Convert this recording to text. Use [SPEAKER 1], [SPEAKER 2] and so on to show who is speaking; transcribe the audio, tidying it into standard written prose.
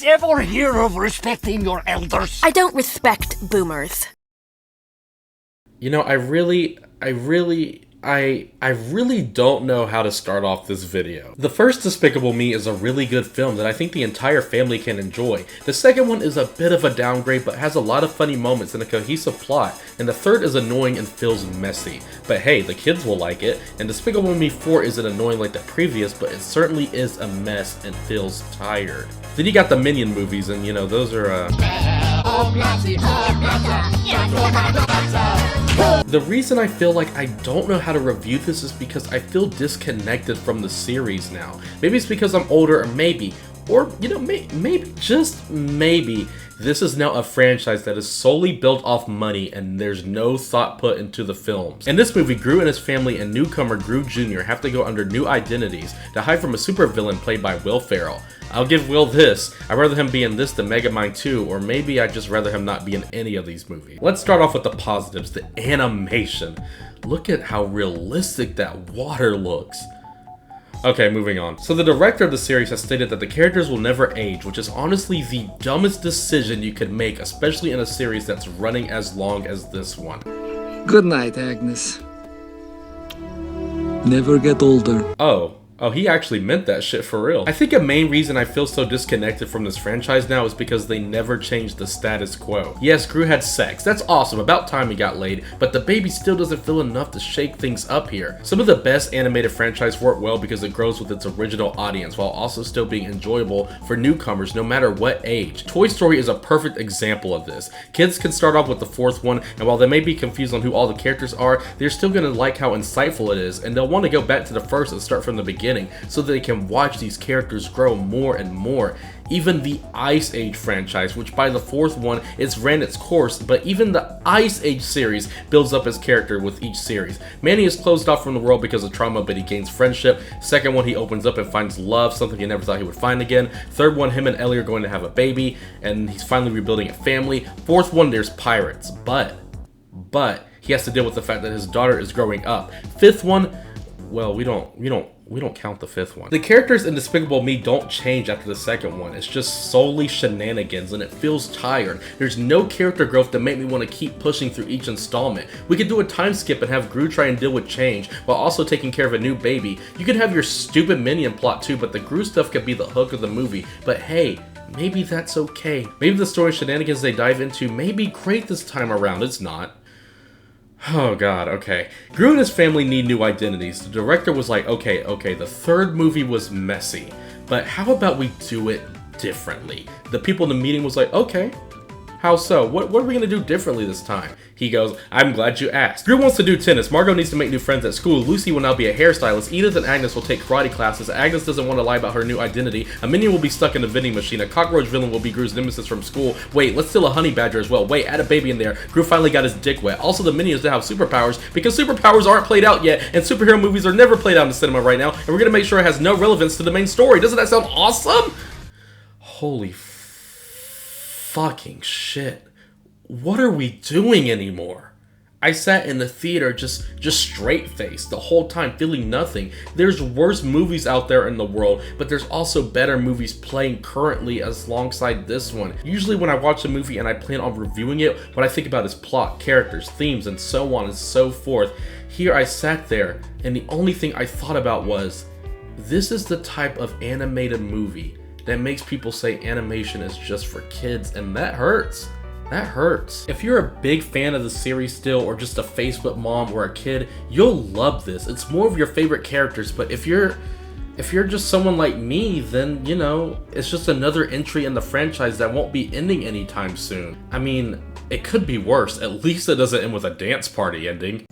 [SPEAKER 1] Ever hear of respecting your elders?
[SPEAKER 2] I don't respect boomers.
[SPEAKER 3] You know, I really don't know how to start off this video. The first Despicable Me is a really good film that I think the entire family can enjoy. The second one is a bit of a downgrade but has a lot of funny moments and a cohesive plot. And the third is annoying and feels messy. But hey, the kids will like it. And Despicable Me 4 isn't annoying like the previous, but it certainly is a mess and feels tired. Then you got the Minion movies, and you know, those are The reason I feel like I don't know how to review this is because I feel disconnected from the series now. Maybe it's because I'm older, or maybe, you know, maybe, just maybe, this is now a franchise that is solely built off money and there's no thought put into the films. In this movie, Gru and his family and newcomer Gru Jr. have to go under new identities to hide from a supervillain played by Will Ferrell. I'll give Will this. I'd rather him be in this than Megamind 2, or maybe I'd just rather him not be in any of these movies. Let's start off with the positives, the animation. Look at how realistic that water looks. Okay, moving on. So the director of the series has stated that the characters will never age, which is honestly the dumbest decision you could make, especially in a series that's running as long as this one.
[SPEAKER 4] Good night, Agnes. Never get older.
[SPEAKER 3] Oh, he actually meant that shit for real. I think a main reason I feel so disconnected from this franchise now is because they never changed the status quo. Yes, Gru had sex. That's awesome. About time he got laid. But the baby still doesn't feel enough to shake things up here. Some of the best animated franchise work well because it grows with its original audience while also still being enjoyable for newcomers no matter what age. Toy Story is a perfect example of this. Kids can start off with the fourth one, and while they may be confused on who all the characters are, they're still gonna like how insightful it is, and they'll want to go back to the first and start from the beginning so that they can watch these characters grow more and more. Even the Ice Age franchise, which by the fourth one it's ran its course, but even the Ice Age series builds up his character with each series. Manny is closed off from the world because of trauma, but he gains friendship. Second one, he opens up and finds love, something he never thought he would find again. Third one, him and Ellie are going to have a baby, and he's finally rebuilding a family. Fourth one, there's pirates, but he has to deal with the fact that his daughter is growing up. Fifth one, well, we don't count the fifth one. The characters in Despicable Me don't change after the second one. It's just solely shenanigans and it feels tired. There's no character growth that make me want to keep pushing through each installment. We could do a time skip and have Gru try and deal with change while also taking care of a new baby. You could have your stupid Minion plot too, but the Gru stuff could be the hook of the movie. But hey, maybe that's okay. Maybe the story shenanigans they dive into may be great this time around. It's not. Oh god, okay. Gru and his family need new identities. The director was like, okay, the third movie was messy, but how about we do it differently? The people in the meeting was like, okay, how so? What are we gonna do differently this time? He goes, I'm glad you asked. Gru wants to do tennis. Margot needs to make new friends at school. Lucy will now be a hairstylist. Edith and Agnes will take karate classes. Agnes doesn't want to lie about her new identity. A minion will be stuck in a vending machine. A cockroach villain will be Gru's nemesis from school. Wait, let's steal a honey badger as well. Wait, add a baby in there. Gru finally got his dick wet. Also, the minions now have superpowers because superpowers aren't played out yet, and superhero movies are never played out in the cinema right now, and we're gonna make sure it has no relevance to the main story. Doesn't that sound awesome? Holy fucking shit. What are we doing anymore? I sat in the theater just straight-faced the whole time, feeling nothing. There's worse movies out there in the world, but there's also better movies playing currently alongside this one. Usually when I watch a movie and I plan on reviewing it, what I think about is plot, characters, themes, and so on and so forth. Here I sat there, and the only thing I thought about was, this is the type of animated movie that makes people say animation is just for kids, and that hurts. That hurts. If you're a big fan of the series still, or just a Facebook mom or a kid, you'll love this. It's more of your favorite characters, but if you're just someone like me, then, you know, it's just another entry in the franchise that won't be ending anytime soon. I mean, it could be worse. At least it doesn't end with a dance party ending.